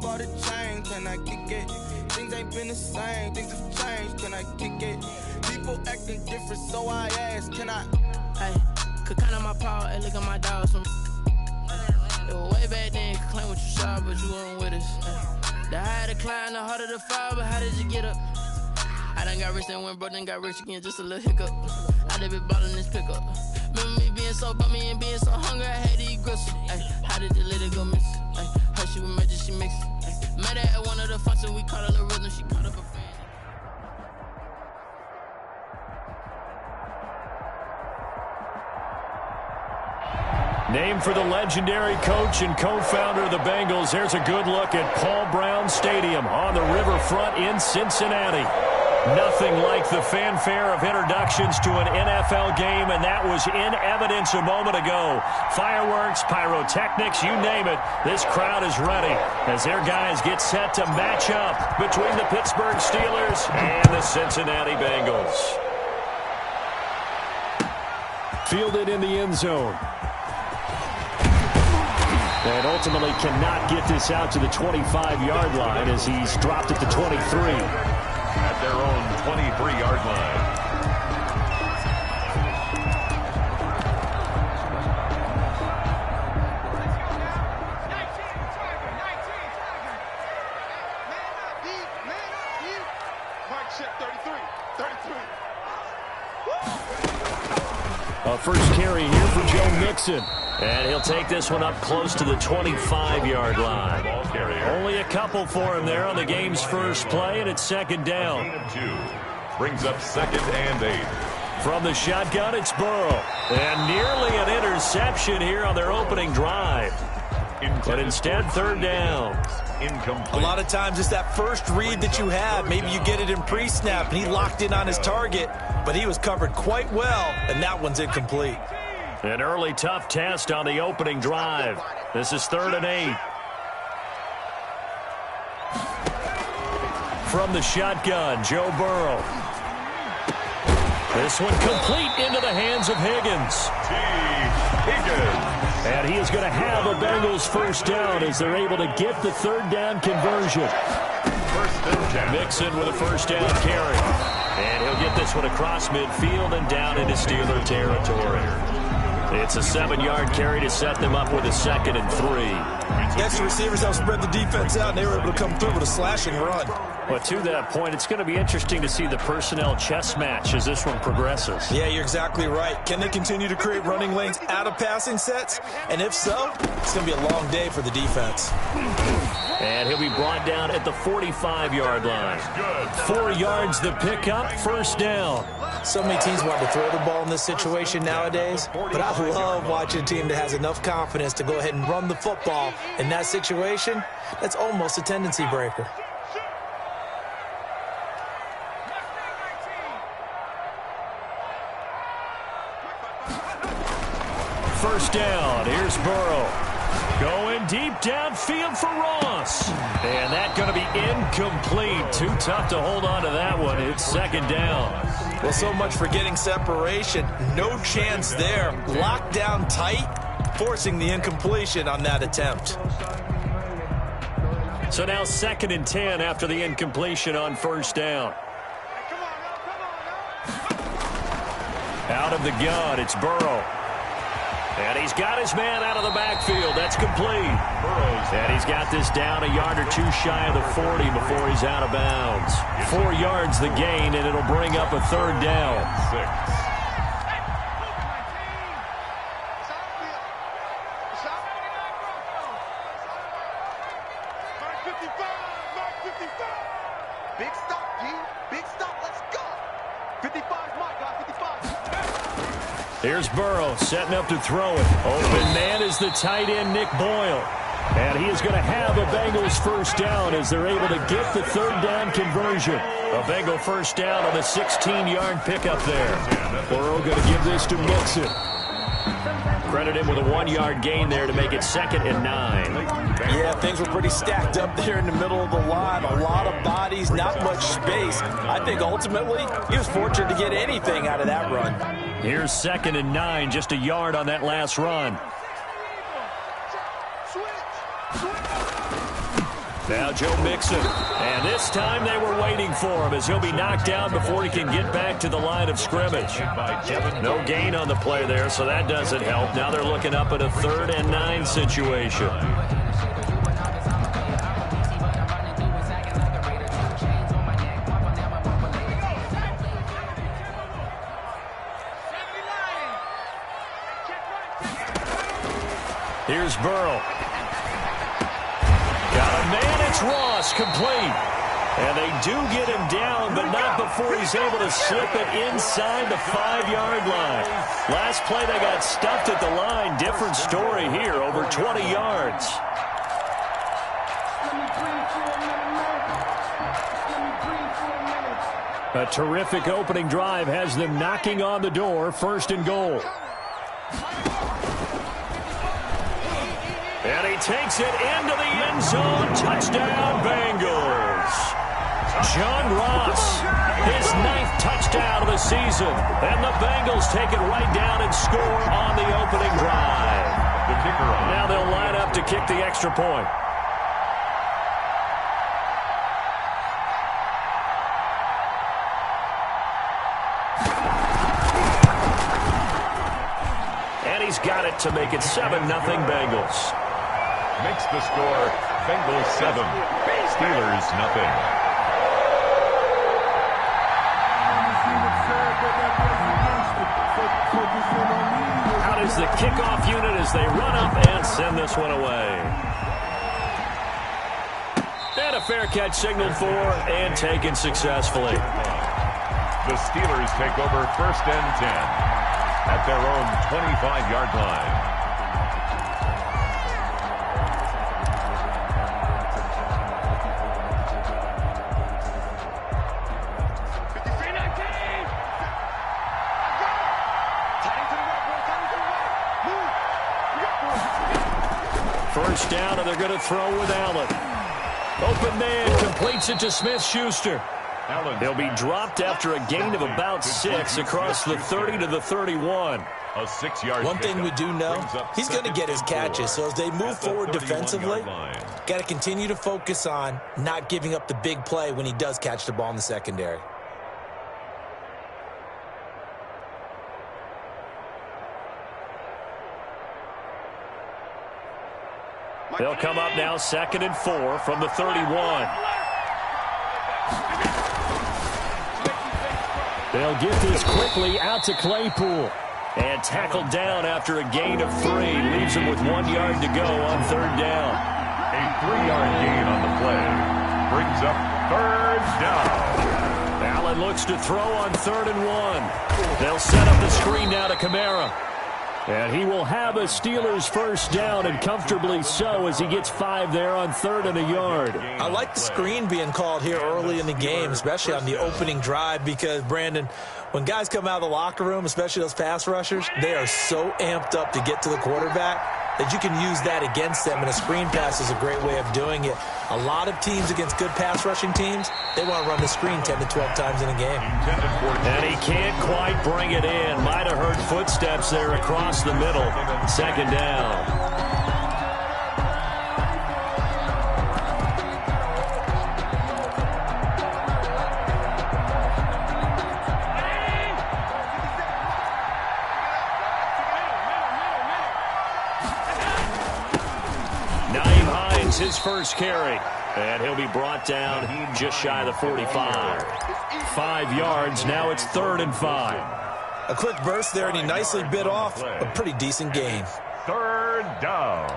for the change, can I kick it? Things ain't been the same, things have changed, can I kick it? People acting different, so I ask, can I? Hey, could count on my power, hey, look at my dogs. It was way back then, you could claim what you saw, but you weren't with us. The higher the climb, the harder the fall, but how did you get up? I done got rich and went broke, then got rich again, just a little hiccup. I done been ballin' this pickup. Remember me being so bummy and being so hungry, I had to eat gristle. Ay, how did you let it go miss? Ay, how she was magic, she mixed. Met her at one of the functions, we caught a little rhythm, she caught up a friend. Named for the legendary coach and co-founder of the Bengals, here's a good look at Paul Brown Stadium on the riverfront in Cincinnati. Nothing like the fanfare of introductions to an NFL game, and that was in evidence a moment ago. Fireworks, pyrotechnics, you name it, this crowd is ready as their guys get set to match up between the Pittsburgh Steelers and the Cincinnati Bengals. Fielded in the end zone. And ultimately cannot get this out to the 25-yard line as he's dropped at the 23. At their own 23-yard line. A first carry here for Joe Mixon. And he'll take this one up close to the 25-yard line. Only a couple for him there on the game's first play, and it's second down. Gain of 2. Brings up 2nd and 8. From the shotgun, it's Burrow. And nearly an interception here on their opening drive. But instead, third down. Incomplete. A lot of times it's that first read that you have. Maybe you get it in pre-snap, and he locked in on his target, but he was covered quite well, and that one's incomplete. An early tough test on the opening drive. This is 3rd and 8. From the shotgun, Joe Burrow. This one complete into the hands of Higgins. And he is going to have a Bengals first down as they're able to get the third down conversion. Mixon with a first down carry. And he'll get this one across midfield and down into Steeler territory. It's a 7-yard carry to set them up with a 2nd and 3. Extra receivers helped spread the defense out, and they were able to come through with a slashing run. But to that point, it's going to be interesting to see the personnel chess match as this one progresses. Yeah, you're exactly right. Can they continue to create running lanes out of passing sets? And if so, it's going to be a long day for the defense. And he'll be brought down at the 45-yard line. 4 yards the pickup, first down. So many teams want to throw the ball in this situation nowadays, but I love watching a team that has enough confidence to go ahead and run the football. In that situation, that's almost a tendency breaker. First down, here's Burrow. Going deep downfield for Ross. And that's going to be incomplete. Too tough to hold on to that one. It's second down. Well, so much for getting separation. No chance there. Locked down tight, forcing the incompletion on that attempt. So now 2nd and 10 after the incompletion on first down. Out of the gun, it's Burrow. And he's got his man out of the backfield. That's complete. And he's got this down a yard or two shy of the 40 before he's out of bounds. 4 yards the gain, and it'll bring up a third down. 6. Big stop, G. Big stop. Let's go. 55 is my guy. 55. Here's Burrow setting up to throw it. Open man is the tight end, Nick Boyle. And he is going to have a Bengals first down as they're able to get the third down conversion. A Bengal first down on the 16-yard pickup there. Burrow going to give this to Mixon. Credit him with a 1-yard gain there to make it 2nd and 9. Yeah, things were pretty stacked up there in the middle of the line. A lot of bodies, not much space. I think ultimately he was fortunate to get anything out of that run. Here's 2nd and 9, just a yard on that last run. Now Joe Mixon. And this time they were waiting for him as he'll be knocked down before he can get back to the line of scrimmage. No gain on the play there, so that doesn't help. Now they're looking up at a 3rd and 9 situation. Here's Burrow. Got a man, it's Ross, complete. And they do get him down, but not before he's able to slip it inside the 5-yard line. Last play, they got stuffed at the line. Different story here, over 20 yards. A terrific opening drive has them knocking on the door, 1st and goal. And he takes it into the end zone. Touchdown, Bengals. John Ross, his 9th touchdown of the season. And the Bengals take it right down and score on the opening drive. The kicker on. Now they'll line up to kick the extra point. And he's got it to make it 7-0 Bengals. Makes the score Bengals 7, Steelers 0. Out is the kickoff unit as they run up and send this one away. And a fair catch signaled for and taken successfully. The Steelers take over 1st and 10 at their own 25-yard line. First down, and they're going to throw with Allen. Open man completes it to Smith-Schuster. He'll be dropped after a gain of about 6 across the 30 to the 31. A 6-yard. One thing we do know, he's going to get his catches. So as they move forward defensively, got to continue to focus on not giving up the big play when he does catch the ball in the secondary. They'll come up now 2nd and 4 from the 31. They'll get this quickly out to Claypool. And tackled down after a gain of 3. Leaves him with 1 yard to go on 3rd down. A 3-yard gain on the play. Brings up 3rd down. Allen looks to throw on 3rd and 1. They'll set up the screen now to Kamara. And he will have a Steelers first down, and comfortably so, as he gets 5 there on 3rd and a yard. I like the screen being called here early in the game, especially on the opening drive, because, Brandon, when guys come out of the locker room, especially those pass rushers, they are so amped up to get to the quarterback that you can use that against them, and a screen pass is a great way of doing it. A lot of teams against good pass rushing teams, they want to run the screen 10 to 12 times in a game. And he can't quite bring it in. Might have heard footsteps there across the middle. 2nd down. His first carry, and he'll be brought down just shy of the 45. 5 yards, now it's 3rd and 5. A quick burst there, and he nicely bit off a pretty decent gain. 3rd down.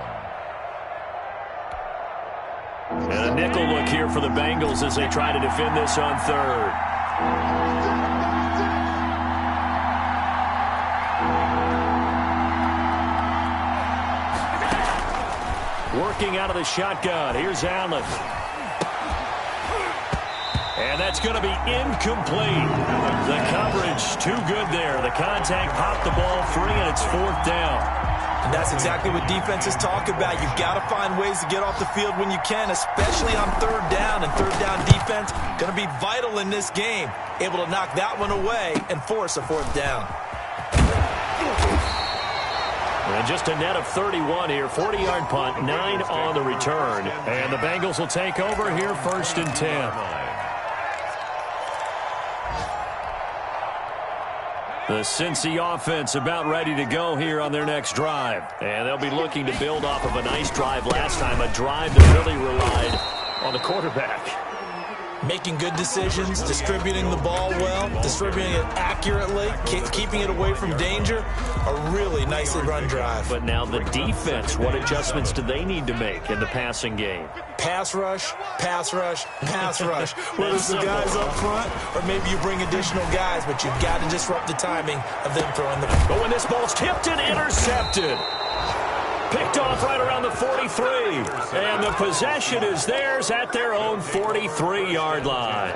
And a nickel look here for the Bengals as they try to defend this on 3rd. Working out of the shotgun. Here's Allen. And that's going to be incomplete. The coverage too good there. The contact popped the ball free, and it's 4th down. And that's exactly what defenses talk about. You've got to find ways to get off the field when you can, especially on 3rd down. And 3rd down defense going to be vital in this game. Able to knock that one away and force a 4th down. And just a net of 31 here. 40-yard punt, 9 on the return. And the Bengals will take over here, 1st and 10. The Cincy offense about ready to go here on their next drive. And they'll be looking to build off of a nice drive last time, a drive that really relied on the quarterback. Making good decisions, distributing the ball well, distributing it accurately, keeping it away from danger. A really nicely run drive. But now the defense, what adjustments do they need to make in the passing game? Pass rush, pass rush, pass rush. Whether it's the guys up front or maybe you bring additional guys, but you've got to disrupt the timing of them throwing the ball. But when this ball's tipped and intercepted. Picked off right around the 43. And the possession is theirs at their own 43-yard line.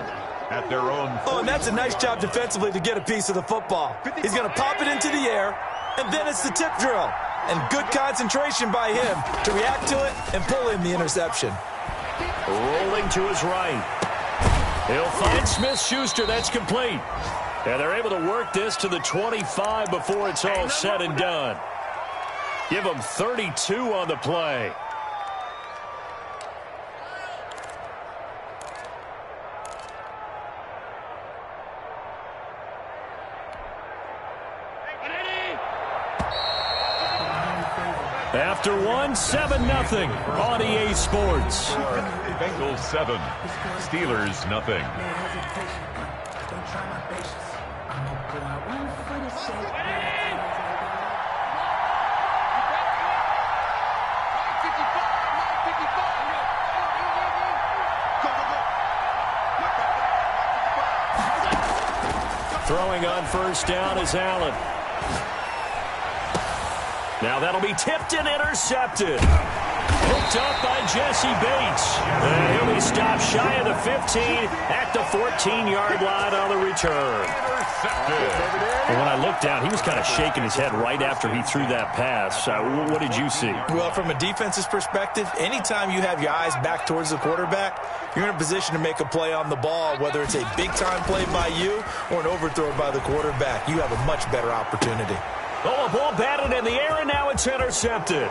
At their own. Oh, and that's a nice job defensively to get a piece of the football. He's going to pop it into the air, and then it's the tip drill. And good concentration by him to react to it and pull in the interception. Rolling to his right. He'll find Smith-Schuster. That's complete. And they're able to work this to the 25 before it's all said and done. Give them 32 on the play. After 7-0 on EA Sports. Bengals 7, Steelers nothing. Throwing on 1st down is Allen. Now that'll be tipped and intercepted. Hooked up by Jesse Bates. And he'll be stopped shy of the 15 at the 14-yard line on the return. And when I looked down, he was kind of shaking his head right after he threw that pass. What did you see? Well, from a defense's perspective, anytime you have your eyes back towards the quarterback, you're in a position to make a play on the ball, whether it's a big-time play by you or an overthrow by the quarterback. You have a much better opportunity. Oh, a ball batted in the air, and now it's intercepted.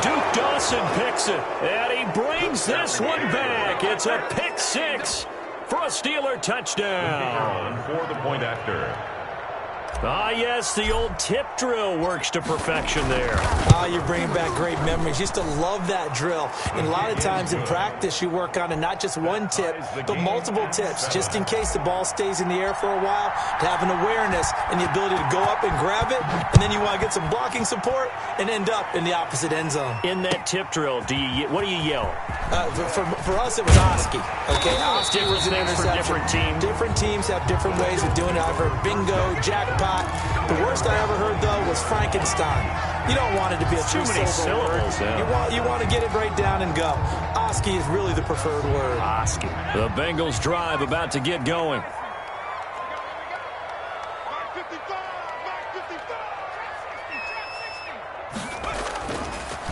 Duke Dawson picks it, and he brings this one back. It's a pick 6 for a Steeler touchdown. For the point after. Ah, yes, the old tip drill works to perfection there. Ah, you're bringing back great memories. Used to love that drill. And a lot of times in practice, you work on it, not just one tip, but multiple tips, just in case the ball stays in the air for a while, to have an awareness and the ability to go up and grab it, and then you want to get some blocking support and end up in the opposite end zone. In that tip drill, what do you yell? For us, it was Oski. Okay, Oski was an interception. Different teams. Different teams have different ways of doing it. I've heard bingo, jackpot. The worst I ever heard, though, was Frankenstein. You don't want it to be a too many syllables. Yeah. You want to get it right down and go. Oski is really the preferred word. Oski. The Bengals drive about to get going.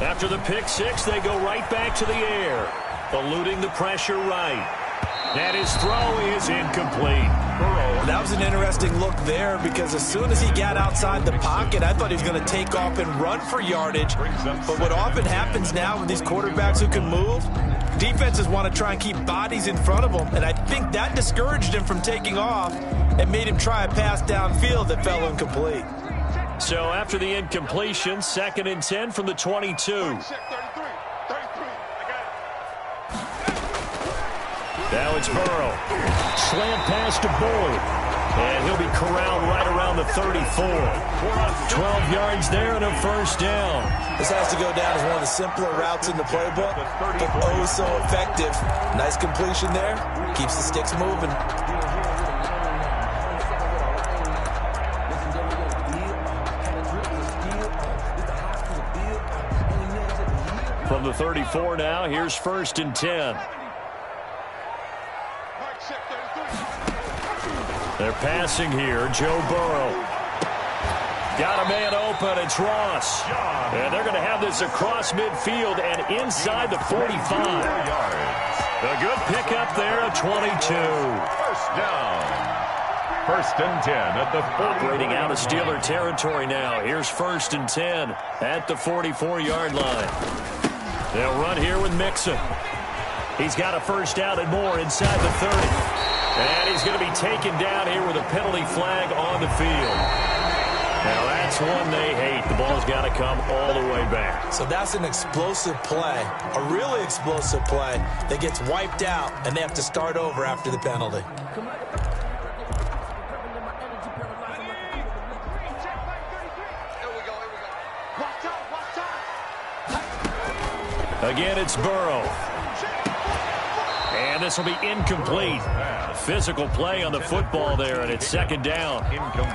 After the pick 6, they go right back to the air, eluding the pressure right. And his throw is incomplete. That was an interesting look there because as soon as he got outside the pocket, I thought he was going to take off and run for yardage. But what often happens now with these quarterbacks who can move, defenses want to try and keep bodies in front of them. And I think that discouraged him from taking off and made him try a pass downfield that fell incomplete. So after the incompletion, 2nd and 10 from the 22. Now it's Burrow. Slant pass to Boyd. And he'll be corralled right around the 34. 12 yards there and a 1st down. This has to go down as one of the simpler routes in the playbook, but oh so effective. Nice completion there. Keeps the sticks moving. From the 34 now, here's 1st and 10. They're passing here. Joe Burrow. Got a man open. It's Ross. And they're going to have this across midfield and inside the 45. A good pickup there, a 22. 1st down. first and 10 at the 40. Operating out of Steeler territory now. Here's first and 10 at the 44-yard line. They'll run here with Mixon. He's got a first down and more inside the 30. And he's going to be taken down here with a penalty flag on the field. Now that's one they hate. The ball's got to come all the way back. So that's an explosive play, a really explosive play that gets wiped out, and they have to start over after the penalty. Again, it's Burrow. And this will be incomplete. Physical play on the football there, and it's second down.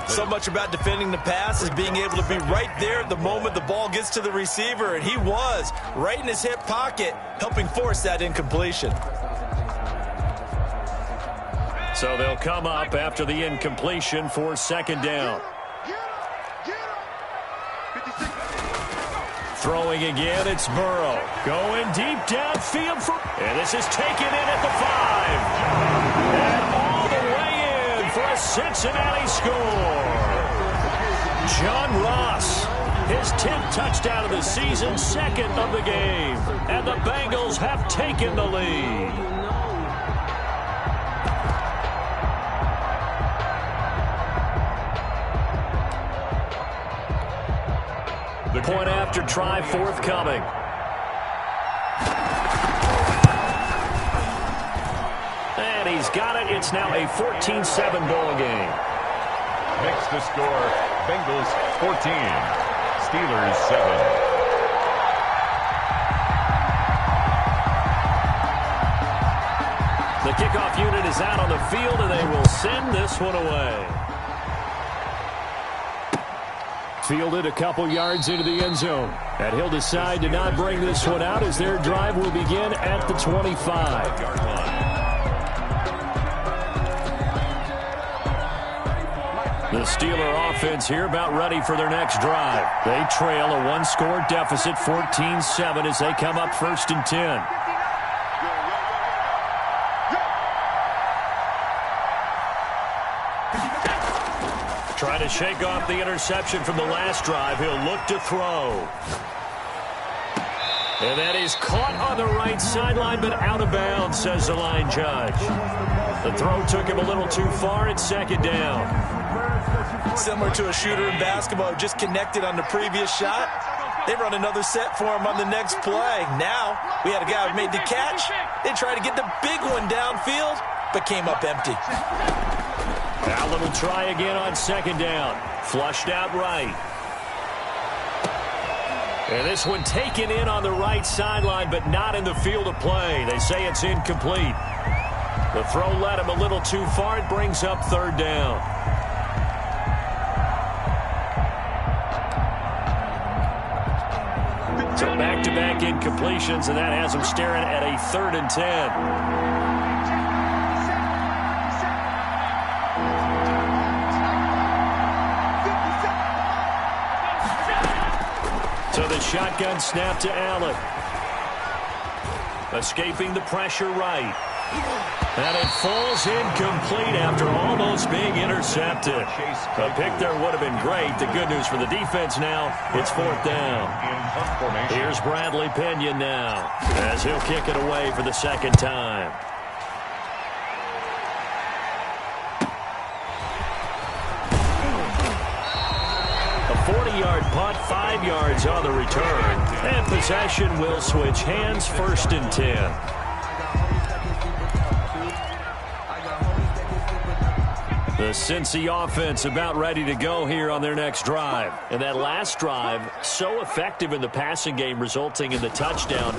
So much about defending the pass is being able to be right there at the moment the ball gets to the receiver, and he was right in his hip pocket, helping force that incompletion. So they'll come up after the incompletion for second down. Throwing again, it's Burrow. Going deep downfield. And this is taken in at the 5. And all the way in for a Cincinnati score. John Ross, his 10th touchdown of the season, second of the game. And the Bengals have taken the lead. Point after try forthcoming. And he's got it. It's now a 14-7 ball game. Makes the score Bengals 14, Steelers 7. The kickoff unit is out on the field, and they will send this one away. Fielded a couple yards into the end zone. And he'll decide to not bring this one out as their drive will begin at the 25-yard line. The Steeler offense here about ready for their next drive. They trail a one-score deficit, 14-7, as they come up first and 10. Trying to shake off the interception from the last drive. He'll look to throw. And that is caught on the right sideline, but out of bounds, says the line judge. The throw took him a little too far. It's second down. Similar to a shooter in basketball who just connected on the previous shot. They run another set for him on the next play. Now, we had a guy who made the catch. They tried to get the big one downfield, but came up empty. Now little try again on second down. Flushed out right. And this one taken in on the right sideline, but not in the field of play. They say it's incomplete. The throw led him a little too far. It brings up third down. So back-to-back incompletions, and that has him staring at a 3rd and 10. So the shotgun snap to Allen. Escaping the pressure right. And it falls incomplete after almost being intercepted. A pick there would have been great. The good news for the defense now, it's 4th down. Here's Bradley Pinion now, as he'll kick it away for the second time. A 40-yard punt, 5 yards on the return. And possession will switch hands, 1st and 10. The Cincy offense about ready to go here on their next drive. And that last drive, so effective in the passing game, resulting in the touchdown.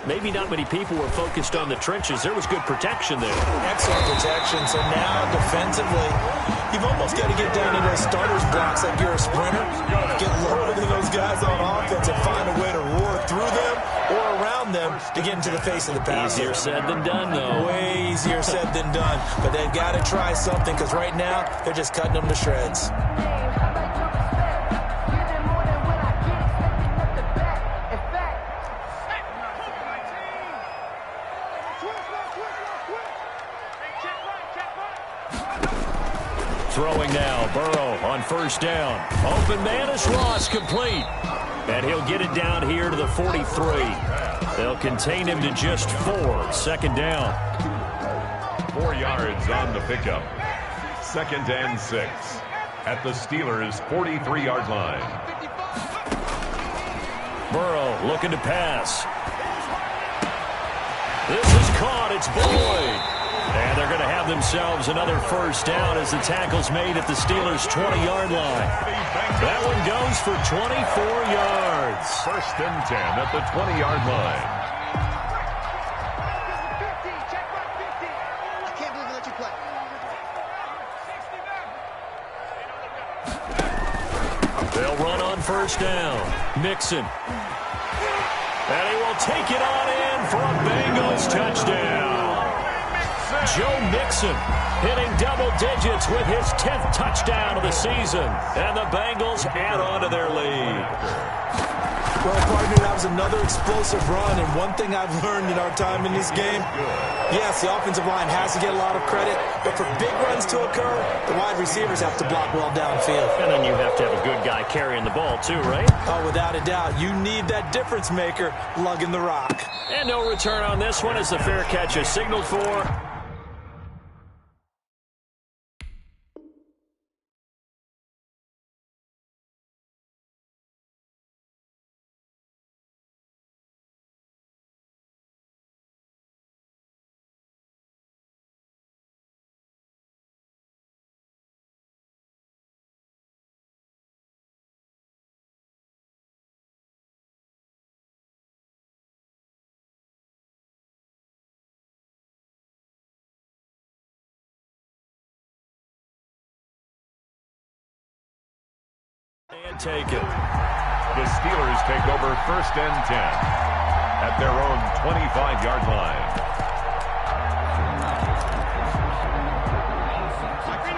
Maybe not many people were focused on the trenches. There was good protection there. Excellent protection. So now, defensively, you've almost got to get down into those starters blocks like you're a sprinter. Get lower than those guys on offense and find a way to roar through them or around them to get into the face of the pass. Easier said than done, though. Way easier said than done. But they've got to try something because right now, they're just cutting them to shreds. Throwing now, Burrow on first down. Open man is Ross, complete. And he'll get it down here to the 43. They'll contain him to just 4. Second down. 4 yards on the pickup. 2nd and 6 at the Steelers' 43-yard line. Burrow looking to pass. This is caught. It's Boyd. And they're going to have themselves another first down as the tackle's made at the Steelers' 20-yard line. That one goes for 24 yards. 1st and 10 at the 20-yard line. I can't believe we let you play. They'll run on first down. Mixon. And he will take it on in for a Bengals touchdown. Joe Mixon hitting double digits with his 10th touchdown of the season. And the Bengals add on to their lead. Well, partner, that was another explosive run. And one thing I've learned in our time in this game, yes, the offensive line has to get a lot of credit. But for big runs to occur, the wide receivers have to block well downfield. And then you have to have a good guy carrying the ball too, right? Oh, without a doubt. You need that difference maker lugging the rock. And no return on this one as the fair catch is signaled for. And take it. The Steelers take over 1st and 10 at their own 25-yard line.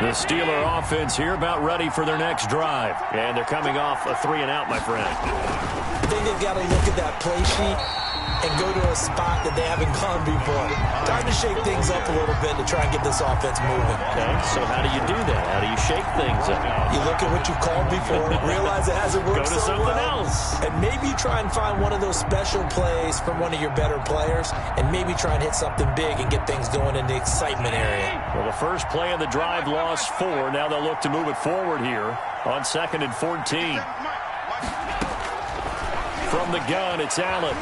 The Steeler offense here about ready for their next drive. And they're coming off a 3-and-out, my friend. I think they've got to look at that play sheet and go to a spot that they haven't gone before. Time to shake things up a little bit to try and get this offense moving. Okay, so how do you do that? How do you shake things up? You look at what you called before, realize it hasn't worked Go to so something well, else. and maybe you try and find one of those special plays from one of your better players, and maybe try and hit something big and get things going in the excitement area. Well, the first play of the drive lost 4. Now they'll look to move it forward here on 2nd and 14. From the gun, it's Allen.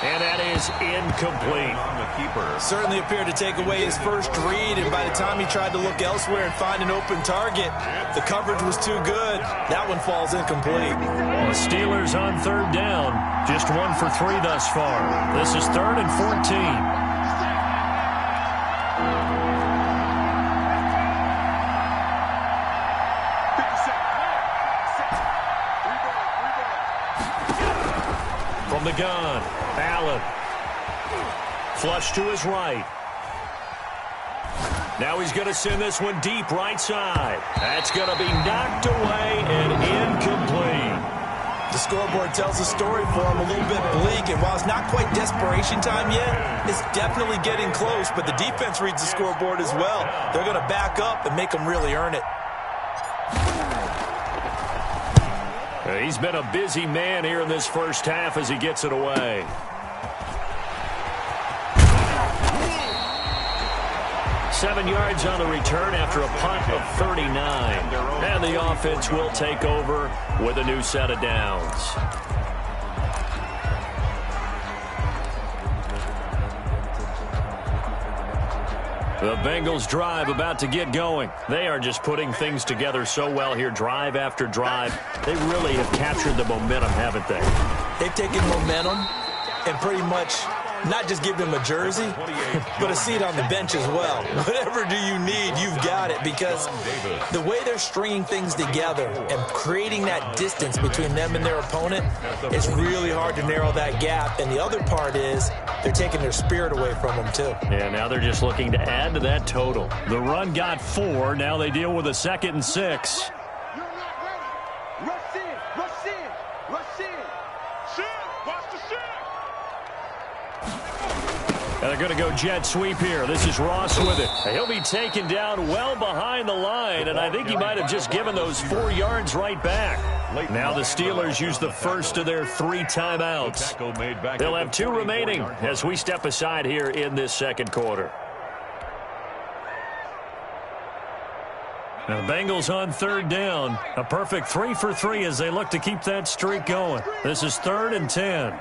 And that is incomplete. On the keeper. Certainly appeared to take away his first read, and by the time he tried to look elsewhere and find an open target, the coverage was too good. That one falls incomplete. The Steelers on 3rd down. Just 1 for 3 thus far. This is 3rd and 14. From the gun, Allen. Flush to his right. Now he's going to send this one deep right side. That's going to be knocked away and incomplete. The scoreboard tells a story for him, a little bit bleak, and while it's not quite desperation time yet, it's definitely getting close, but the defense reads the scoreboard as well. They're going to back up and make them really earn it. He's been a busy man here in this first half as he gets it away. Seven yards on the return after a punt of 39. And the offense will take over with a new set of downs. The Bengals drive about to get going. They are just putting things together so well here, drive after drive. They really have captured the momentum, haven't they? They've taken momentum and pretty much not just give them a jersey, but a seat on the bench as well. Whatever do you need, you've got it, because the way they're stringing things together and creating that distance between them and their opponent, it's really hard to narrow that gap. And the other part is they're taking their spirit away from them, too. Yeah, now they're just looking to add to that total. The run got 4. Now they deal with a 2nd and 6. And they're going to go jet sweep here. This is Ross with it. He'll be taken down well behind the line, and I think he might have just given those 4 yards right back. Now the Steelers use the first of their 3 timeouts. They'll have 2 remaining as we step aside here in this second quarter. Now the Bengals on 3rd down. A perfect 3 for 3 as they look to keep that streak going. This is 3rd and 10.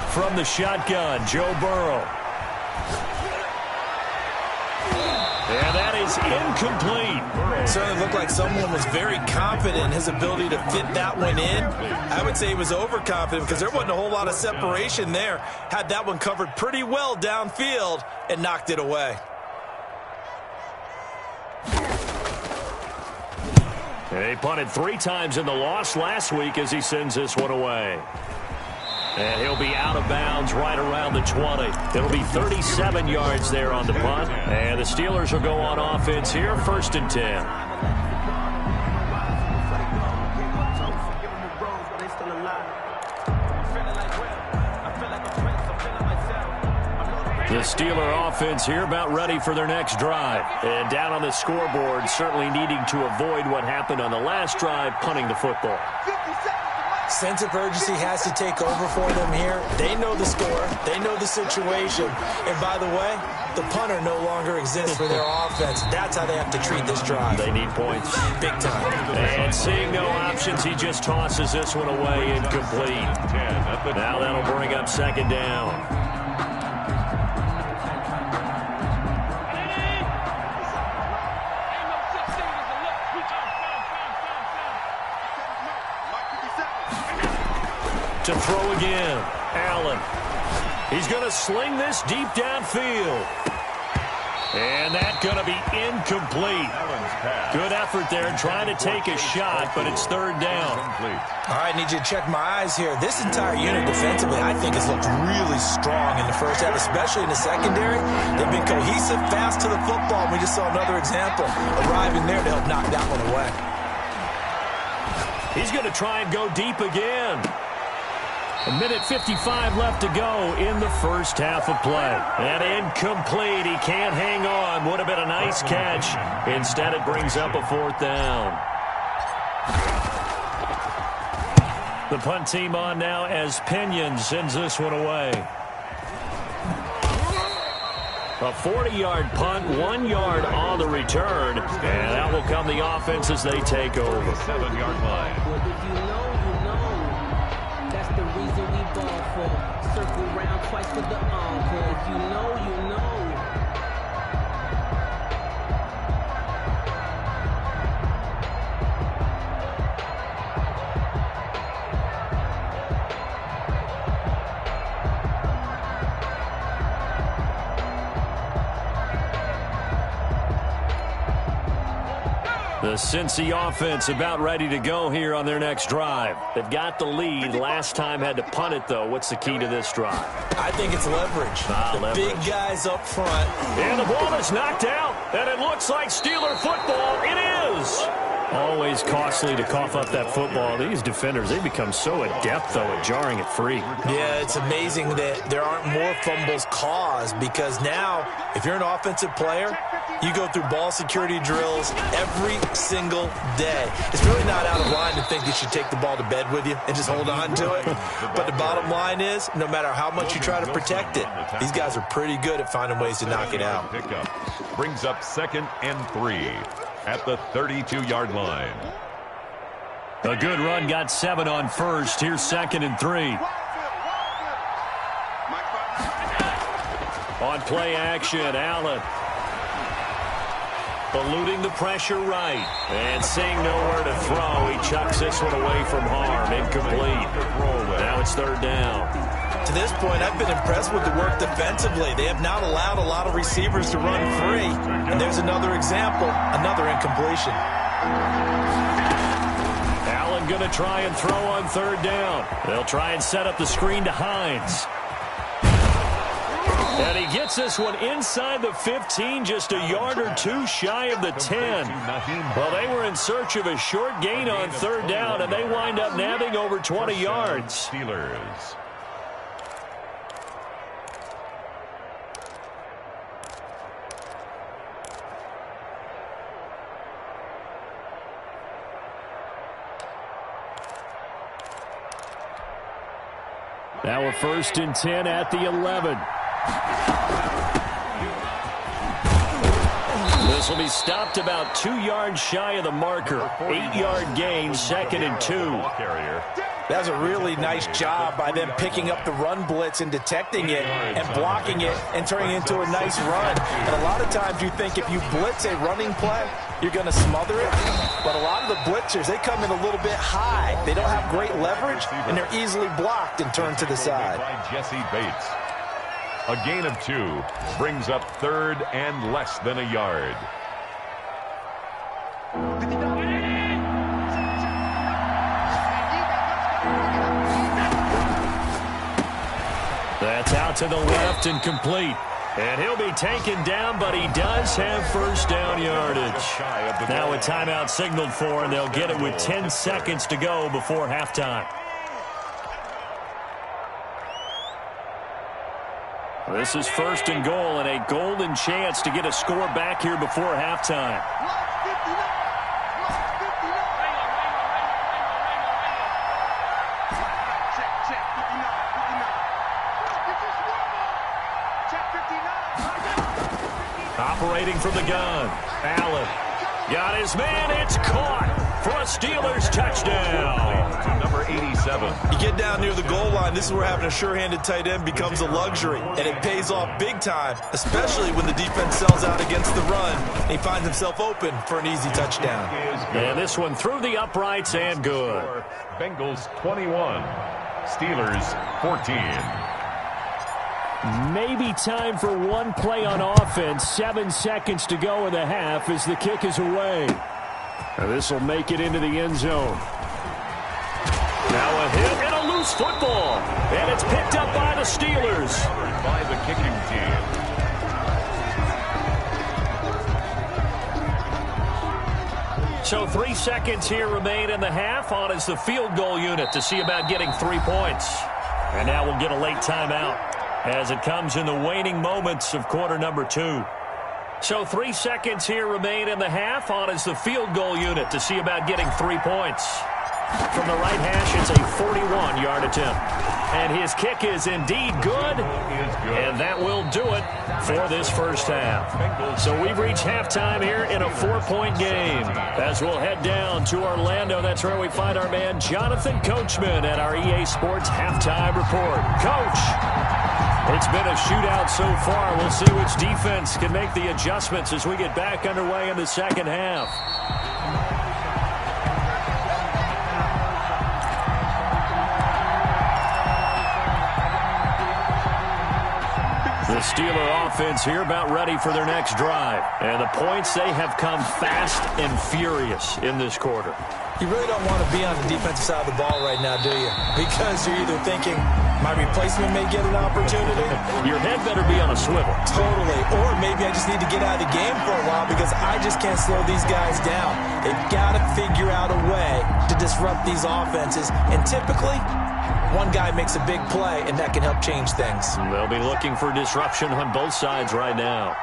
From the shotgun, Joe Burrow. And that is incomplete. It certainly looked like someone was very confident in his ability to fit that one in. I would say he was overconfident because there wasn't a whole lot of separation there. Had that one covered pretty well downfield and knocked it away. They punted 3 times in the loss last week as he sends this one away. And he'll be out of bounds right around the 20. It'll be 37 yards there on the punt. And the Steelers will go on offense here, 1st and 10. The Steeler offense here about ready for their next drive. And down on the scoreboard, certainly needing to avoid what happened on the last drive, punting the football. Sense of urgency has to take over for them here. They know the score. They know the situation. And by the way, the punter no longer exists for their offense. That's how they have to treat this drive. They need points. Big time. And seeing no options, he just tosses this one away incomplete. Now that'll bring up 2nd down. To throw again, Allen. He's going to sling this deep downfield. And that's going to be incomplete. Good effort there trying to take a shot, but it's 3rd down. All right, I need you to check my eyes here. This entire unit defensively, I think, has looked really strong in the first half, especially in the secondary. They've been cohesive, fast to the football, and we just saw another example arriving there to help knock that one away. He's going to try and go deep again. 1:55 left to go in the first half of play. And incomplete. He can't hang on. Would have been a nice catch. Instead, it brings up a 4th down. The punt team on now as Pinion sends this one away. A 40-yard punt, 1 yard on the return. And that will come the offense as they take over. 7-yard line. Circle round twice for the encore. If you know, you know. The Cincy offense about ready to go here on their next drive. They've got the lead. Last time had to punt it, though. What's the key to this drive? I think it's leverage. Leverage. Big guys up front. And the ball is knocked out, and it looks like Steeler football. It is. Always costly to cough up that football. These defenders, they become so adept, though, at jarring it free. Yeah, it's amazing that there aren't more fumbles caused because now, if you're an offensive player, you go through ball security drills every single day. It's really not out of line to think you should take the ball to bed with you and just hold on to it. But the bottom line is, no matter how much you try to protect it, these guys are pretty good at finding ways to knock it out. Pickup brings up 2nd and 3 at the 32-yard line. A good run got 7 on first. Here's 2nd and 3. On play action, Allen. Eluding the pressure right. And seeing nowhere to throw, he chucks this one away from harm. Incomplete. Now it's 3rd down. To this point, I've been impressed with the work defensively. They have not allowed a lot of receivers to run free. And there's another example, another incompletion. Allen going to try and throw on 3rd down. They'll try and set up the screen to Hines. And he gets this one inside the 15, just a yard or two shy of the 10. Well, they were in search of a short gain on third down, and they wind up nabbing over 20 yards. Steelers. Now a 1st and 10 at the 11. This will be stopped about 2 yards shy of the marker. 8-yard gain, 2nd and 2. That was a really nice job by them picking up the run blitz and detecting it and blocking it and turning it into a nice run. And a lot of times you think if you blitz a running play, you're going to smother it. But a lot of the blitzers, they come in a little bit high. They don't have great leverage, and they're easily blocked and turned to the side. Jesse Bates. A gain of 2 brings up 3rd and less than a yard. That's out to the left and complete. And he'll be taken down, but he does have first down yardage. Now a timeout signaled for, and they'll get it with 10 seconds to go before halftime. This is 1st and goal, and a golden chance to get a score back here before halftime. Operating from the gun, Allen got his man. It's caught for a Steelers touchdown. Number 87. You get down near the goal line, this is where having a sure-handed tight end becomes a luxury, and it pays off big time, especially when the defense sells out against the run, and he finds himself open for an easy touchdown. And this one through the uprights and good. Bengals 21, Steelers 14. Maybe time for one play on offense. 7 seconds to go in the half as the kick is away. And this will make it into the end zone. Now a hit and a loose football. And it's picked up by the Steelers. By the kicking team. So 3 seconds here remain in the half. On is the field goal unit to see about getting 3 points. And now we'll get a late timeout as it comes in the waning moments of quarter number 2. So 3 seconds here remain in the half. On is the field goal unit to see about getting 3 points. From the right hash, it's a 41-yard attempt. And his kick is indeed good. And that will do it for this first half. So we've reached halftime here in a 4-point game. As we'll head down to Orlando, that's where we find our man Jonathan Coachman at our EA Sports Halftime Report. Coach, it's been a shootout so far. We'll see which defense can make the adjustments as we get back underway in the second half. The Steeler offense here about ready for their next drive. And the points, they have come fast and furious in this quarter. You really don't want to be on the defensive side of the ball right now, do you? Because you're either thinking, my replacement may get an opportunity. Your head better be on a swivel. Totally. Or maybe I just need to get out of the game for a while because I just can't slow these guys down. They've got to figure out a way to disrupt these offenses. And typically, one guy makes a big play, and that can help change things. They'll be looking for disruption on both sides right now.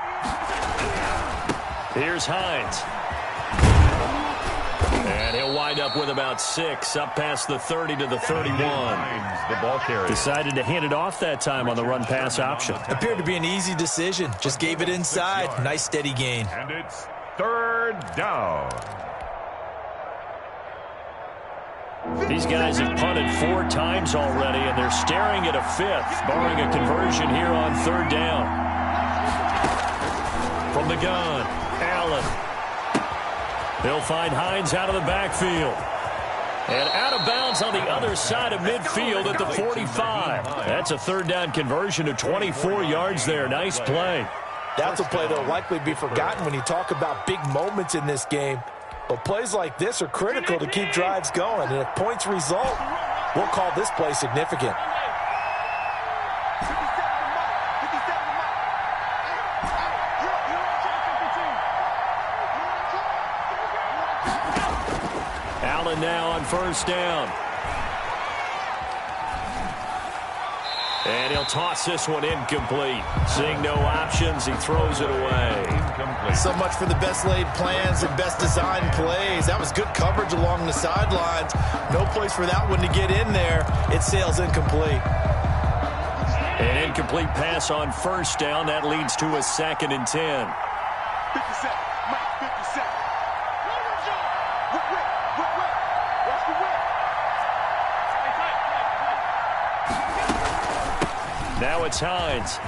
Here's Hines. And he'll wind up with about 6, up past the 30 to the 31. The ball carrier Decided to hand it off that time on the run-pass option. Appeared to be an easy decision. Just gave it inside. Nice, steady gain. And it's 3rd down. These guys have punted 4 times already, and they're staring at a 5th, barring a conversion here on 3rd down. From the gun, Allen. They'll find Hines out of the backfield. And out of bounds on the other side of midfield at the 45. That's a 3rd down conversion of 24 yards there. Nice play. That's a play that will likely be forgotten when you talk about big moments in this game. But plays like this are critical to keep drives going. And if points result, we'll call this play significant. now on first down. And he'll toss this one incomplete. Seeing no options, he throws it away. Incomplete. So much for the best laid plans and best designed plays. That was good coverage along the sidelines. No place for that one to get in there. It sails incomplete. An incomplete pass on first down. That leads to a 2nd and 10. 50 seconds. Mike, 50 seconds. Watch the whip. Now it's Hines.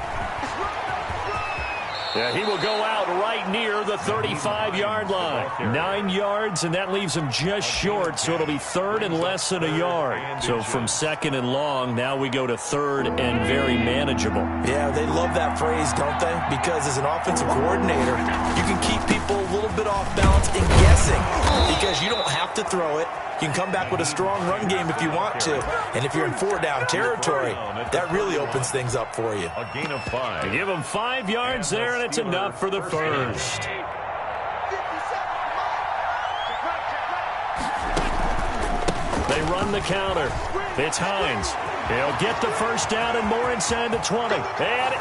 Yeah, he will go out right near the 35-yard line. 9 yards, and that leaves him just short, so it'll be 3rd and less than a yard. So from 2nd and long, now we go to 3rd and very manageable. Yeah, they love that phrase, don't they? Because as an offensive coordinator, you can keep people a little bit off balance and guessing because you don't have to throw it. You can come back with a strong run game if you want to. And if you're in 4-down territory, that really opens things up for you. A gain of 5. Give him 5 yards there, and it's enough for the first. They run the counter. It's Hines. He'll get the first down and more inside the 20. And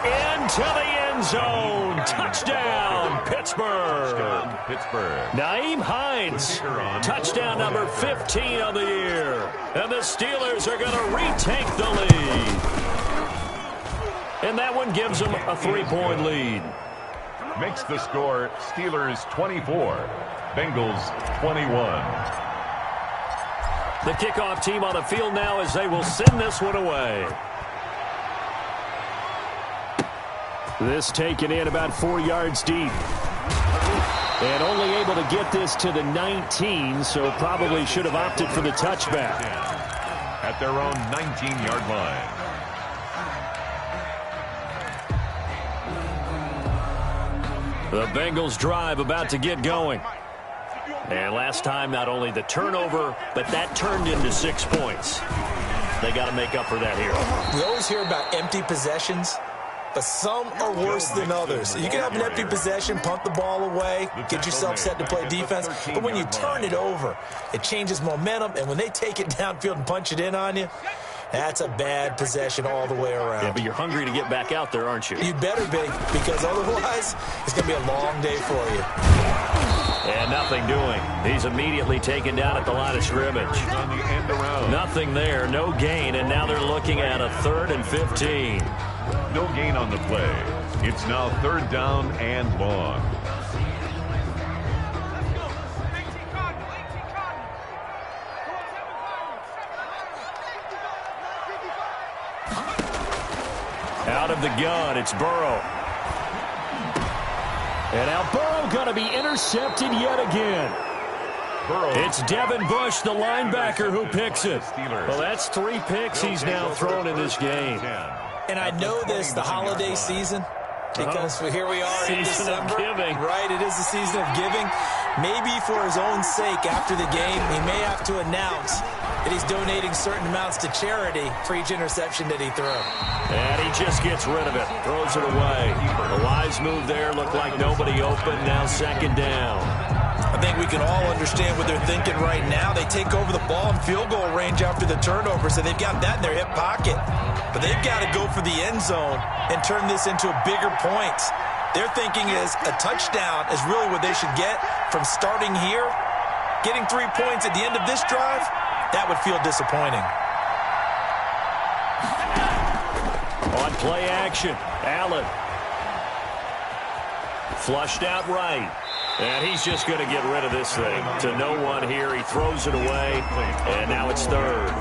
into the end zone. Touchdown, Pittsburgh. Nyheim Hines. Touchdown number 15 of the year. And the Steelers are going to retake the lead. And that one gives them a 3-point lead. Makes the score Steelers 24, Bengals 21. The kickoff team on the field now as they will send this one away. This taken in about 4 yards deep. And only able to get this to the 19, so probably should have opted for the touchback. At their own 19-yard line. The Bengals drive about to get going. And last time, not only the turnover, but that turned into 6 points. They got to make up for that here. We always hear about empty possessions, but some are worse than others. You can have an empty possession, punt the ball away, get yourself set to play defense, but when you turn it over, it changes momentum, and when they take it downfield and punch it in on you, that's a bad possession all the way around. Yeah, but you're hungry to get back out there, aren't you? You better be, because otherwise, it's going to be a long day for you. And nothing doing. He's immediately taken down at the line of scrimmage. On the end around. Nothing there, no gain, and now they're looking at a 3rd and 15. No gain on the play. It's now 3rd down and long. Out of the gun, it's Burrow. And now Burrow going to be intercepted yet again. Burrow. It's Devin Bush, the linebacker, who picks it. Well, that's 3 picks he's now thrown in this game. And I know this, the holiday season, because here we are in December. Season of giving. Right, it is the season of giving. Maybe for his own sake after the game, he may have to announce that he's donating certain amounts to charity for each interception that he threw. And he just gets rid of it, throws it away. A wise move there, looked like nobody open, now 2nd down. I think we can all understand what they're thinking right now. They take over the ball in field goal range after the turnover, so they've got that in their hip pocket. But they've got to go for the end zone and turn this into bigger points. Their thinking is a touchdown is really what they should get from starting here. Getting 3 points at the end of this drive, that would feel disappointing. On play action, Allen. Flushed out right. And he's just going to get rid of this thing. To no one here, he throws it away, and now it's 3rd.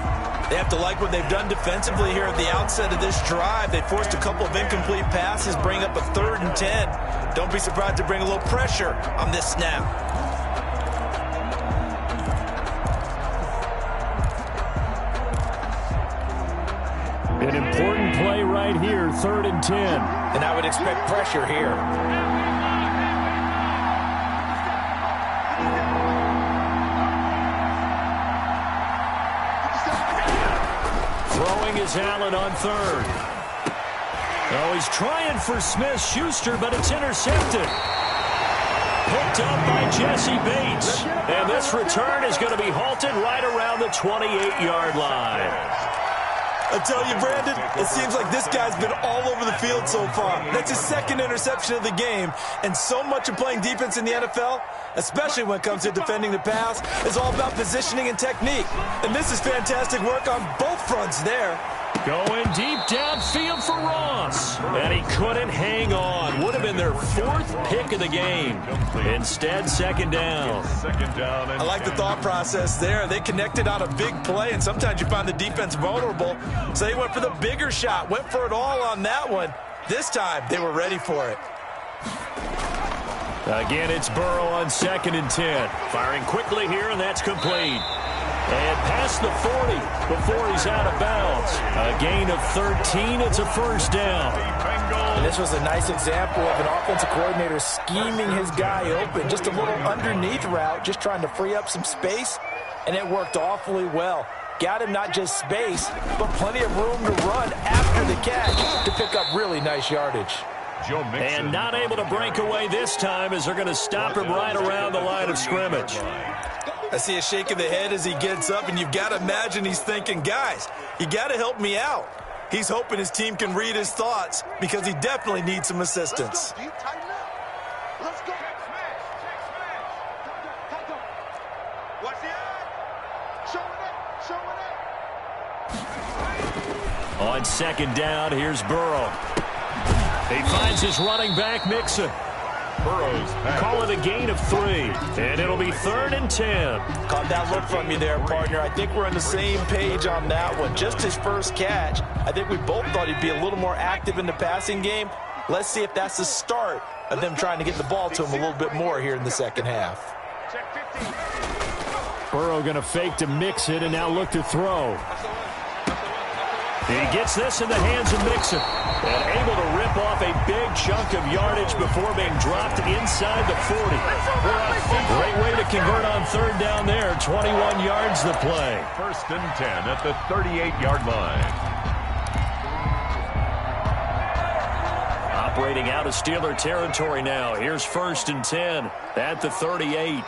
They have to like what they've done defensively here at the outset of this drive. They forced a couple of incomplete passes, bring up a 3rd and 10. Don't be surprised to bring a little pressure on this snap. An important play right here, 3rd and 10. And I would expect pressure here. Throwing is Allen on 3rd. Oh, he's trying for Smith-Schuster, but it's intercepted. Picked up by Jesse Bates. And this return is going to be halted right around the 28-yard line. I tell you, Brandon, it seems like this guy's been all over the field so far. That's his second interception of the game. And so much of playing defense in the NFL, especially when it comes to defending the pass, is all about positioning and technique. And this is fantastic work on both fronts there. Going deep downfield for Ross. And he couldn't hang on. Would have been their fourth pick of the game. Instead, second down. I like the thought process there. They connected on a big play, and sometimes you find the defense vulnerable. So they went for the bigger shot, went for it all on that one. This time, they were ready for it. Again, it's Burrow on 2nd and 10. Firing quickly here, and that's complete. And past the 40 before he's out of bounds. A gain of 13. It's a first down. And this was a nice example of an offensive coordinator scheming his guy open. Just a little underneath route, just trying to free up some space. And it worked awfully well. Got him not just space, but plenty of room to run after the catch to pick up really nice yardage. And not able to break away this time as they're going to stop him right around the line of scrimmage. I see a shake of the head as he gets up, and you've got to imagine he's thinking, guys, you got to help me out. He's hoping his team can read his thoughts because he definitely needs some assistance. Let's go. Watch the eye. Show it. On 2nd down, here's Burrow. He finds his running back, Mixon. Call it a gain of 3, and it'll be 3rd and 10. Caught that look from you there, partner. I think we're on the same page on that one. Just his first catch. I think we both thought he'd be a little more active in the passing game. Let's see if that's the start of them trying to get the ball to him a little bit more here in the second half. Burrow going to fake to Mixon and now look to throw. He gets this in the hands of Mixon and able to rip off a big chunk of yardage before being dropped inside the 40. Great way to convert on 3rd down there. 21 yards the play. 1st and 10 at the 38-yard line. Operating out of Steeler territory now. Here's 1st and 10 at the 38.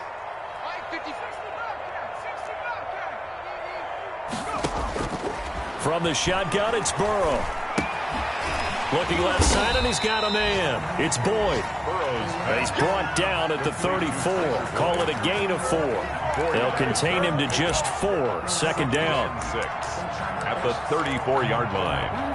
From the shotgun, it's Burrow. Looking left side, and he's got a man. It's Boyd. And he's brought down at the 34. Call it a gain of 4. They'll contain him to just 4. 2nd down. 6 at the 34-yard line.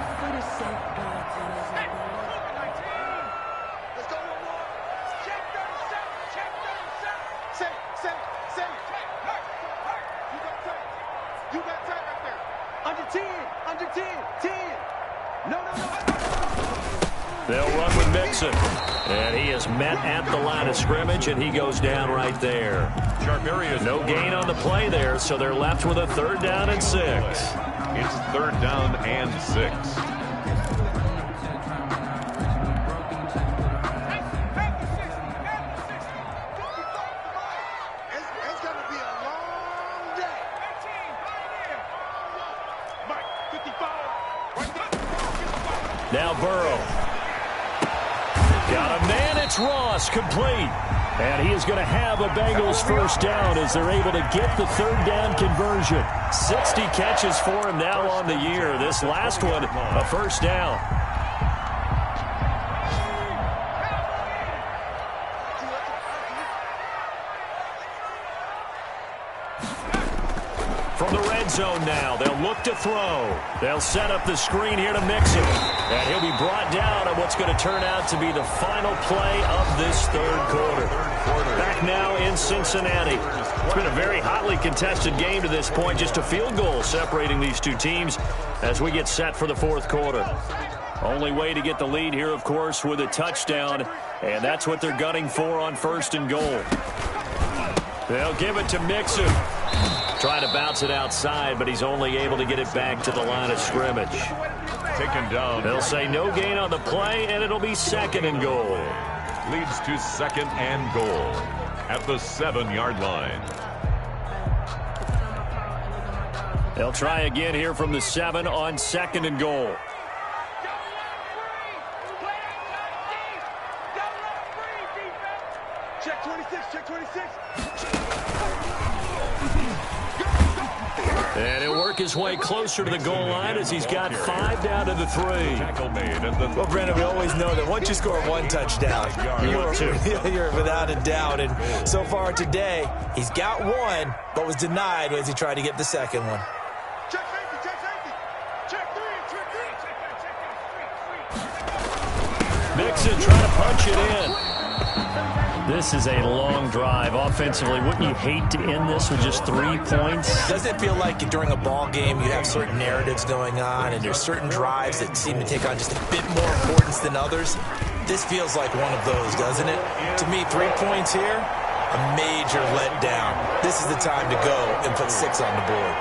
They'll run with Mixon. And he is met at the line of scrimmage, and he goes down right there. No gain on the play there, so they're left with a 3rd down and 6. It's 3rd down and 6. Now Burrow. Got a man, it's Ross, complete. And he is going to have a Bengals first down as they're able to get the 3rd down conversion. 60 catches for him now on the year. This last one, a first down. From the red zone now, they'll look to throw. They'll set up the screen here to Mixon. And he'll be brought down on what's going to turn out to be the final play of this 3rd quarter. Back now in Cincinnati. It's been a very hotly contested game to this point. Just a field goal separating these two teams as we get set for the 4th quarter. Only way to get the lead here, of course, with a touchdown. And that's what they're gunning for on 1st and goal. They'll give it to Mixon. Trying to bounce it outside, but he's only able to get it back to the line of scrimmage. Taken down. They'll say no gain on the play, and it'll be 2nd and goal. Leads to 2nd and goal at the 7-yard line. They'll try again here from the 7 on 2nd and goal. Check 20. And he'll work his way closer to the goal line as he's got 5 down to the 3. Well, Brandon, we always know that once you score one touchdown, you're without a doubt. And so far today, he's got one, but was denied as he tried to get the second one. Check safety, check safety. Check three, check three. Mixon trying to punch it in. This is a long drive offensively. Wouldn't you hate to end this with just 3 points? Doesn't it feel like during a ball game you have certain narratives going on and there's certain drives that seem to take on just a bit more importance than others? This feels like one of those, doesn't it? To me, 3 points here, a major letdown. This is the time to go and put 6 on the board.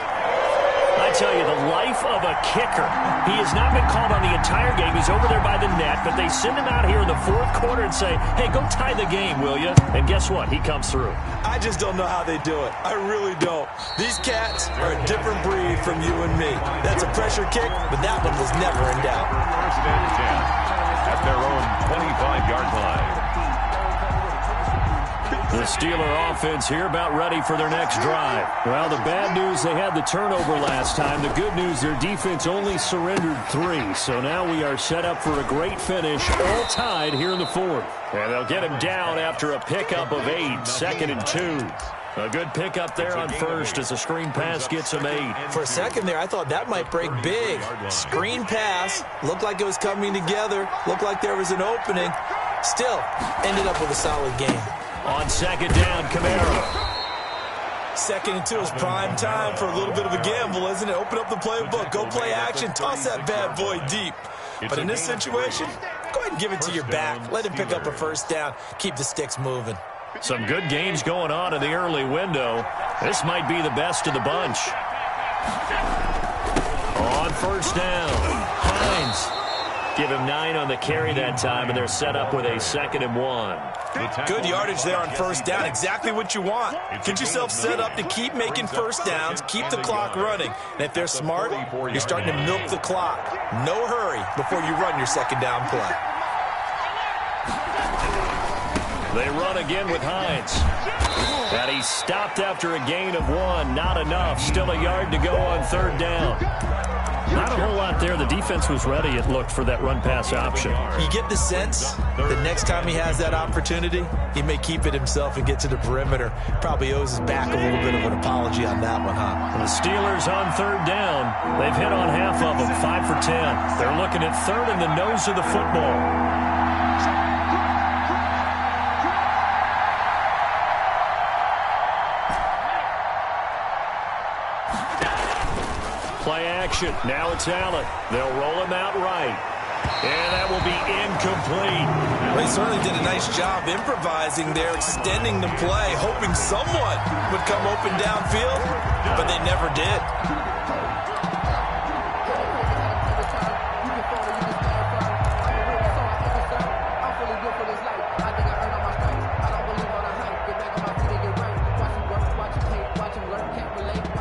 I tell you, the life of a kicker. He has not been called on the entire game. He's over there by the net, but they send him out here in the fourth quarter and say, hey, go tie the game, will you? And guess what? He comes through. I just don't know how they do it. I really don't. These cats are a different breed from you and me. That's a pressure kick, but that one was never in doubt. First and 10 at their own 25-yard line. The Steeler offense here about ready for their next drive. Well, the bad news, they had the turnover last time. The good news, their defense only surrendered 3. So now we are set up for a great finish, all tied here in the fourth. And they'll get him down after a pickup of 8, 2nd and 2. A good pickup there on first as a screen pass gets him 8. For a second there, I thought that might break big. Screen pass, looked like it was coming together, looked like there was an opening. Still, ended up with a solid game. On second down, Camaro. 2nd and 2 is prime time for a little bit of a gamble, isn't it? Open up the playbook, go play action, toss that bad boy deep. But in this situation, go ahead and give it to your back. Let him pick up a first down, keep the sticks moving. Some good games going on in the early window. This might be the best of the bunch. On first down, Hines. Give him 9 on the carry that time, and they're set up with a 2nd and 1. Good yardage there on first down. Exactly what you want. Get yourself set up to keep making first downs, keep the clock running. And if they're smart, you're starting to milk the clock. No hurry before you run your second down play. They run again with Hines. And he stopped after a gain of 1. Not enough. Still a yard to go on third down. Not a whole lot there. The defense was ready, it looked, for that run-pass option. You get the sense that next time he has that opportunity, he may keep it himself and get to the perimeter. Probably owes his back a little bit of an apology on that one, huh? The Steelers on third down. They've hit on half of them, 5 for 10. They're looking at third in the nose of the football. Play action. Now it's Allen. They'll roll him out right. And that will be incomplete. Well, he certainly did a nice job improvising there, extending the play, hoping someone would come open downfield, but they never did.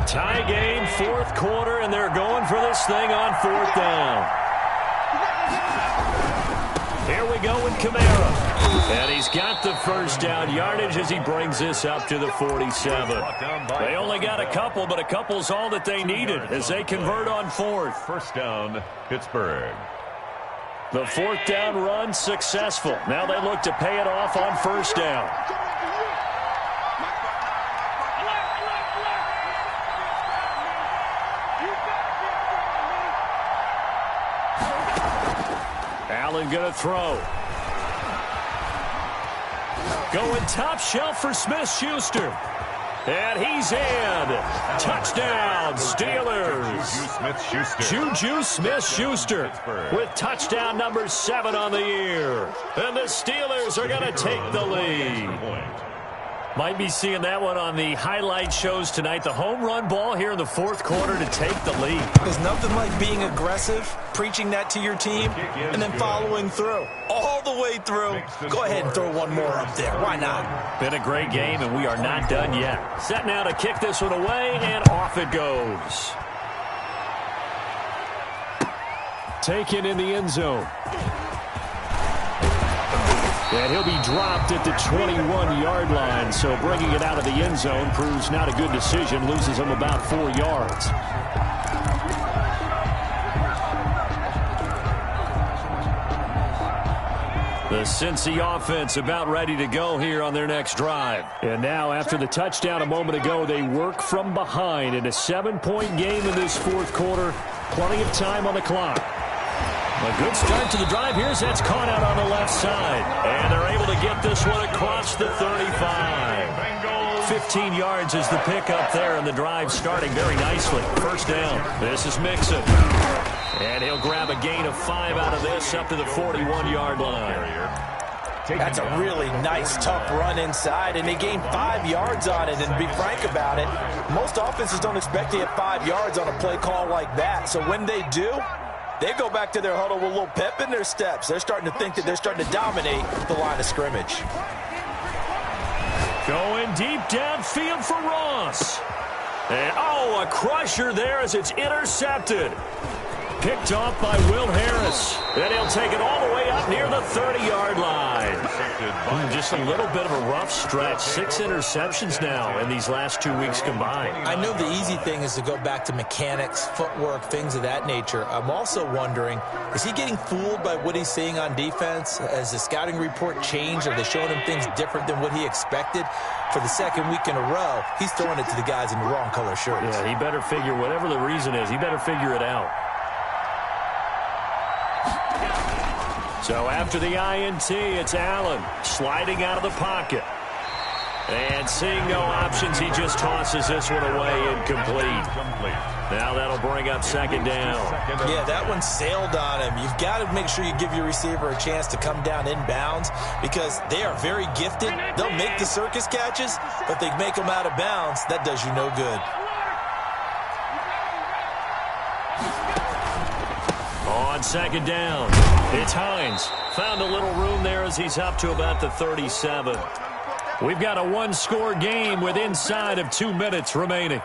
Tie game, fourth quarter, and they're going for this thing on fourth down. Here we go with Camaro. And he's got the first down yardage as he brings this up to the 47. They only got a couple, but a couple's all that they needed as they convert on fourth. First down, Pittsburgh. The fourth down run successful. Now they look to pay it off on first down. Allen going to throw. Going top shelf for Smith-Schuster. And he's in. Touchdown, Steelers. Juju Smith-Schuster with touchdown number 7 on the year. And the Steelers are going to take the lead. Might be seeing that one on the highlight shows tonight. The home run ball here in the fourth quarter to take the lead. There's nothing like being aggressive, preaching that to your team, and then following through. All the way through. Go ahead and throw one more up there. Why not? Been a great game, and we are not done yet. Set now to kick this one away, and off it goes. Taken in the end zone. And he'll be dropped at the 21-yard line. So bringing it out of the end zone proves not a good decision. Loses him about 4 yards. The Cincy offense about ready to go here on their next drive. And now, after the touchdown a moment ago, they work from behind in a 7-point game in this fourth quarter. Plenty of time on the clock. A good start to the drive. Here's that's caught out on the left side. And they're able to get this one across the 35. 15 yards is the pickup there, and the drive starting very nicely. First down. This is Mixon. And he'll grab a gain of 5 out of this up to the 41-yard line. That's a really nice, tough run inside, and they gained 5 yards on it. And to be frank about it, most offenses don't expect to get 5 yards on a play call like that. So when they do, they go back to their huddle with a little pep in their steps. They're starting to think that they're starting to dominate the line of scrimmage. Going deep downfield for Ross. And, a crusher there as it's intercepted. Picked off by Will Harris. Then he'll take it all the way up near the 30-yard line. Just a little bit of a rough stretch. 6 interceptions now in these last 2 weeks combined. I know the easy thing is to go back to mechanics, footwork, things of that nature. I'm also wondering, is he getting fooled by what he's seeing on defense? Has the scouting report changed? Are they showing him things different than what he expected? For the second week in a row, he's throwing it to the guys in the wrong color shirts. Yeah, he better figure, whatever the reason is, he better figure it out. So after the INT, it's Allen sliding out of the pocket. And seeing no options, he just tosses this one away incomplete. Now that'll bring up second down. Yeah, that one sailed on him. You've got to make sure you give your receiver a chance to come down inbounds because they are very gifted. They'll make the circus catches, but they make them out of bounds. That does you no good. On second down, it's Hines. Found a little room there as he's up to about the 37. We've got a one-score game with inside of 2 minutes remaining.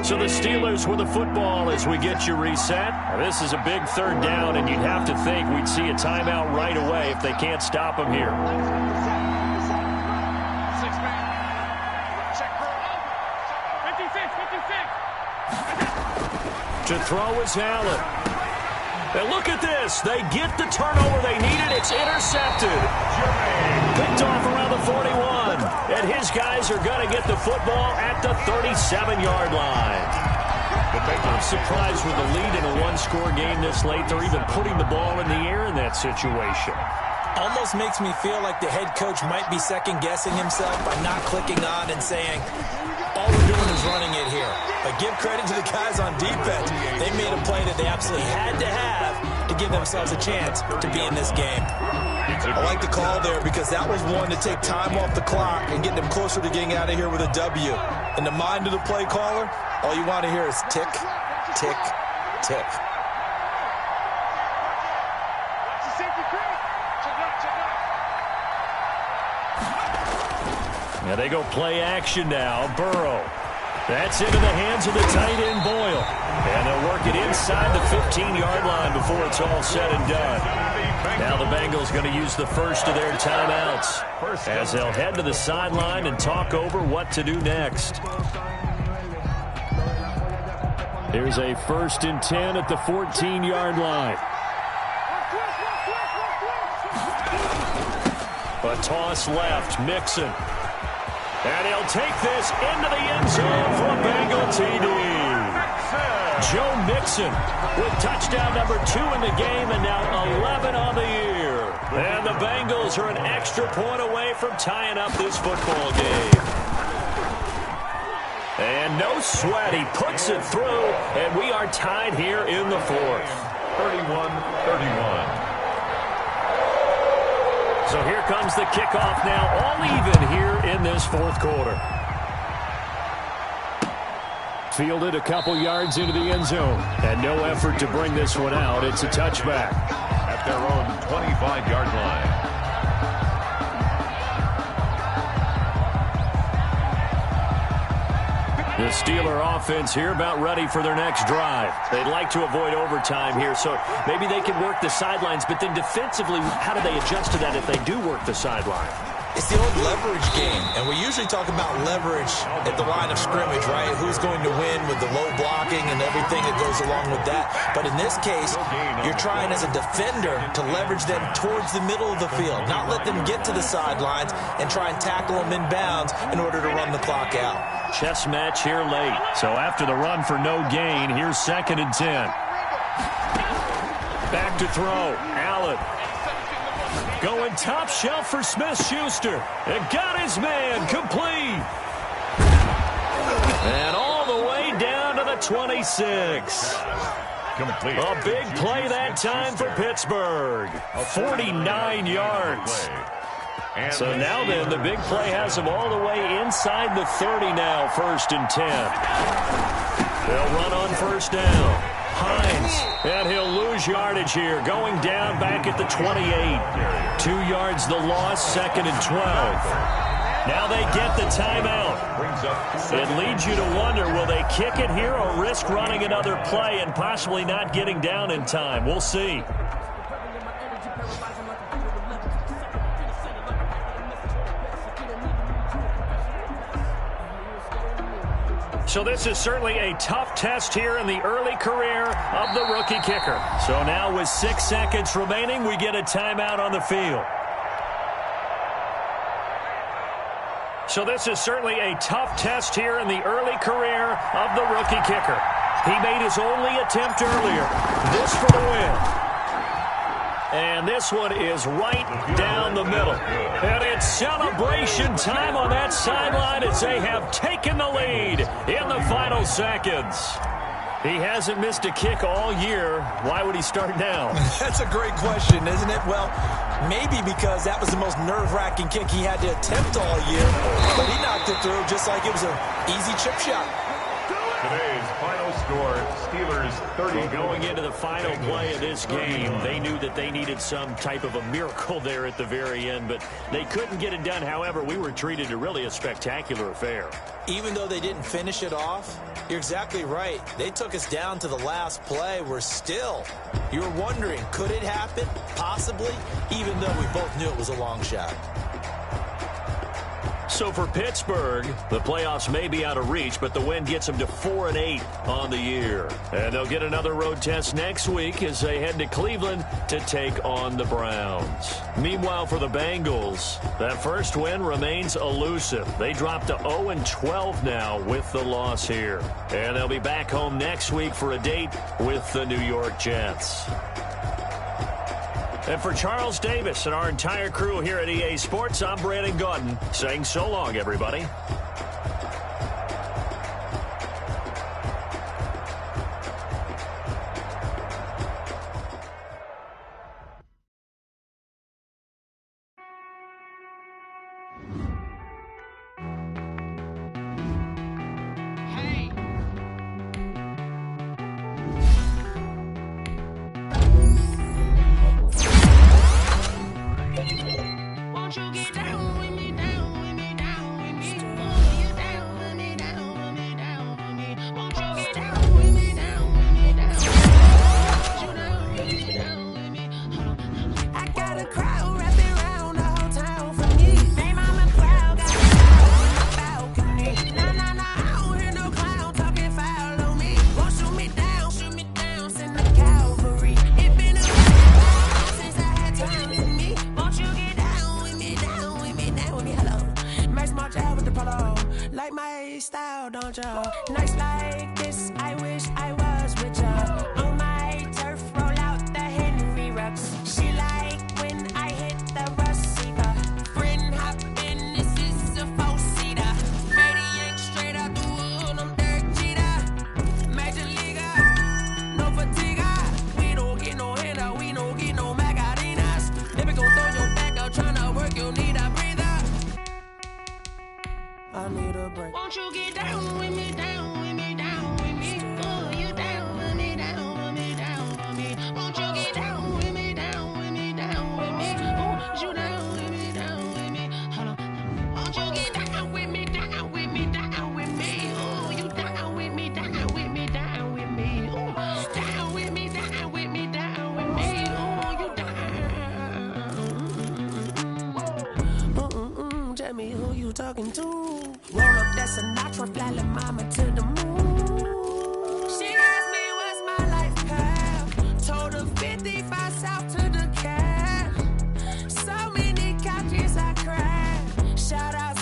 So the Steelers with the football as we get you reset. Now, this is a big third down, and you'd have to think we'd see a timeout right away if they can't stop them here. To throw is Allen. And look at this. They get the turnover they needed. It's intercepted. Picked off around the 41. And his guys are going to get the football at the 37-yard line. I'm surprised with the lead in a one-score game this late. They're even putting the ball in the air in that situation. Almost makes me feel like the head coach might be second-guessing himself by not clicking on and saying, all we're doing is running it here. But give credit to the guys on defense. They made a play that they absolutely had to have to give themselves a chance to be in this game. I like the call there because that was one to take time off the clock and get them closer to getting out of here with a W. In the mind of the play caller, all you want to hear is tick, tick, tick. Now they go play action now. Burrow. That's into the hands of the tight end Boyle. And they'll work it inside the 15-yard line before it's all said and done. Now the Bengals going to use the first of their timeouts as they'll head to the sideline and talk over what to do next. Here's a 1st and 10 at the 14-yard line. A toss left, Mixon. And he'll take this into the end zone for a Bengal TD. Joe Mixon with touchdown number 2 in the game and now 11 on the year. And the Bengals are an extra point away from tying up this football game. And no sweat, he puts it through, and we are tied here in the fourth. 31-31. So here comes the kickoff now, all even here in this fourth quarter. Fielded a couple yards into the end zone, and no effort to bring this one out. It's a touchback. At their own 25-yard line. The Steeler offense here about ready for their next drive. They'd like to avoid overtime here, so maybe they can work the sidelines, but then defensively, how do they adjust to that if they do work the sideline? It's the old leverage game, and we usually talk about leverage at the line of scrimmage, right? Who's going to win with the low blocking and everything that goes along with that. But in this case, you're trying as a defender to leverage them towards the middle of the field, not let them get to the sidelines and try and tackle them in bounds in order to run the clock out. Chess match here late. So after the run for no gain, here's 2nd and 10. Back to throw. Allen. Going top shelf for Smith-Schuster. And got his man complete. And all the way down to the 26. Complete. A big play that time for Pittsburgh. 49 yards. So now then, the big play has them all the way inside the 30 now, 1st and 10. They'll run on 1st down. Hines, and he'll lose yardage here, going down back at the 28. 2 yards the loss, 2nd and 12. Now they get the timeout. It leads you to wonder, will they kick it here or risk running another play and possibly not getting down in time? We'll see. So this is certainly a tough test here in the early career of the rookie kicker. So now with 6 seconds remaining, we get a timeout on the field. So this is certainly a tough test here in the early career of the rookie kicker. He made his only attempt earlier. This for the win. And this one is right down the middle. And it's celebration time on that sideline as they have taken the lead in the final seconds. He hasn't missed a kick all year. Why would he start now? That's a great question, isn't it? Well, maybe because that was the most nerve-wracking kick he had to attempt all year. But he knocked it through just like it was an easy chip shot. Today's final score, Steelers 30. Going into the final play of this game, they knew that they needed some type of a miracle there at the very end, but they couldn't get it done. However, we were treated to really a spectacular affair. Even though they didn't finish it off, you're exactly right. They took us down to the last play. We're still, you were wondering, could it happen? Possibly, even though we both knew it was a long shot. So for Pittsburgh, the playoffs may be out of reach, but the win gets them to 4-8 on the year. And they'll get another road test next week as they head to Cleveland to take on the Browns. Meanwhile, for the Bengals, that first win remains elusive. They drop to 0-12 now with the loss here. And they'll be back home next week for a date with the New York Jets. And for Charles Davis and our entire crew here at EA Sports, I'm Brandon Gaudin saying so long, everybody. Won't you get down with me, down with me, down with me? Pull you down. you talking to? Roll up that Sinatra, fly la mama to the moon. She asked me what's my life path. Told her 55 south to the cab. So many couches I cried. Shout out,